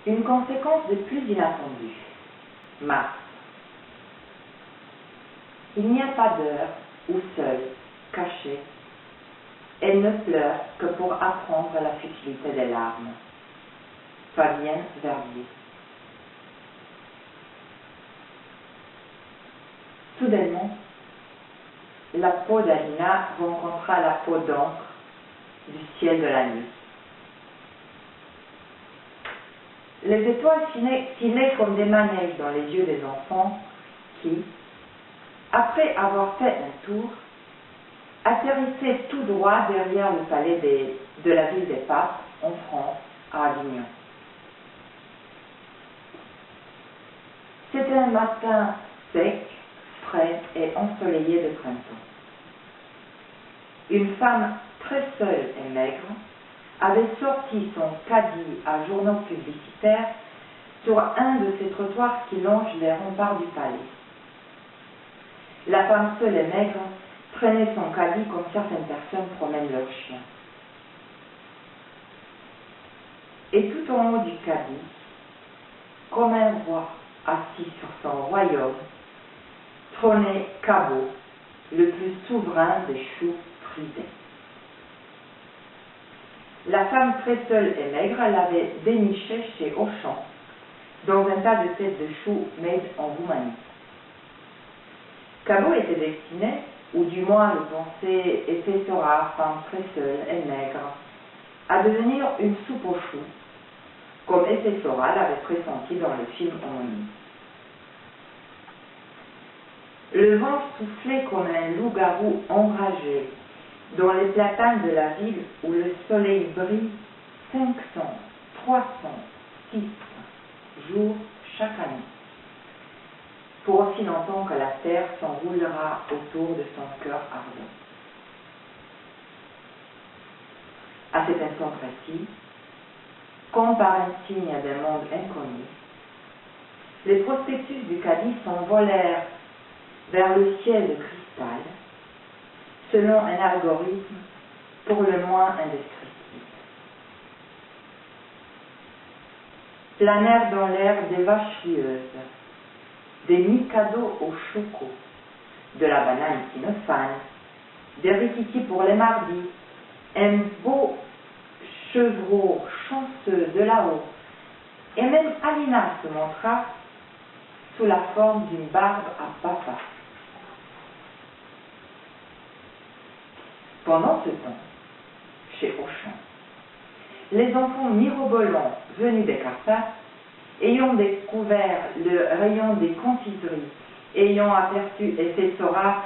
Une conséquence de plus inattendue. Mars. Il n'y a pas d'heure où seule, cachée, elle ne pleure que pour apprendre la futilité des larmes. Fabienne Verdier. Soudainement, la peau d'Alina rencontra la peau d'encre du ciel de la nuit. Les étoiles filaient comme des manèges dans les yeux des enfants qui, après avoir fait un tour, atterrissaient tout droit derrière le palais de la ville des Papes, en France, à Avignon. C'était un matin sec, frais et ensoleillé de printemps. Une femme très seule et maigre avait sorti son caddie à journaux publicitaires sur un de ces trottoirs qui longent les remparts du palais. La femme seule et maigre traînait son caddie comme certaines personnes promènent leurs chiens. Et tout en haut du caddie, comme un roi assis sur son royaume, trônait Cabot, le plus souverain des choux frisés. La femme très seule et maigre l'avait déniché chez Auchan, dans un tas de têtes de choux made en Roumanie. Cabot était destiné, ou du moins le pensait Ethesora, femme très seule et maigre, à devenir une soupe aux choux, comme Ethesora l'avait pressenti dans le film homonyme. Le vent soufflait comme un loup-garou enragé dans les platanes de la ville où le soleil brille 500, 300, 600 jours chaque année, pour aussi longtemps que la terre s'enroulera autour de son cœur ardent. À cet instant précis, comme par un signe d'un monde inconnu, les prospectus du caddie s'envolèrent vers le ciel de cristal, selon un algorithme pour le moins indescriptible. Planèrent dans l'air des vaches rieuses, des mikados au choco, de la banane cynophane, des rikiki pour les mardis, un beau chevreau chanceux de là-haut, et même Alina se montra sous la forme d'une barbe à papa. Pendant ce temps, chez Auchan, les enfants mirobolants venus des Carpates, ayant découvert le rayon des confiseries, ayant aperçu Ethesora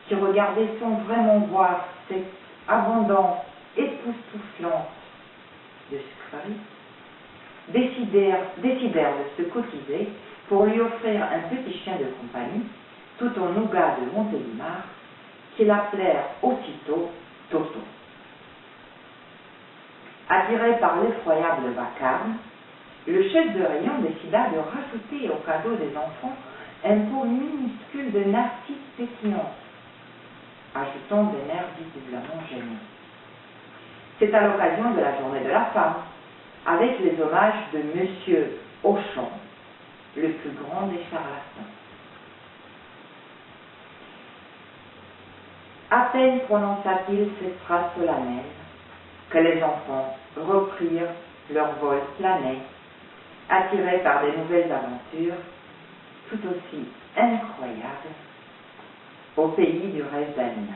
qui regardait sans vraiment voir cette abondance époustouflante de sucreries, décidèrent de se cotiser pour lui offrir un petit chien de compagnie, tout en nougat de Montélimar, qu'ils appelèrent aussitôt Toto. Attiré par l'effroyable vacarme, le chef de rayon décida de rajouter au cadeau des enfants un pot minuscule de narcisses pétillantes, ajoutant des nerfs visiblement gênés. C'est à l'occasion de la journée de la femme, avec les hommages de Monsieur Auchan, le plus grand des charlatans. À peine prononça-t-il cette phrase solennelle que les enfants reprirent leur vol plané, attirés par des nouvelles aventures tout aussi incroyables au pays du rêve d'Alina.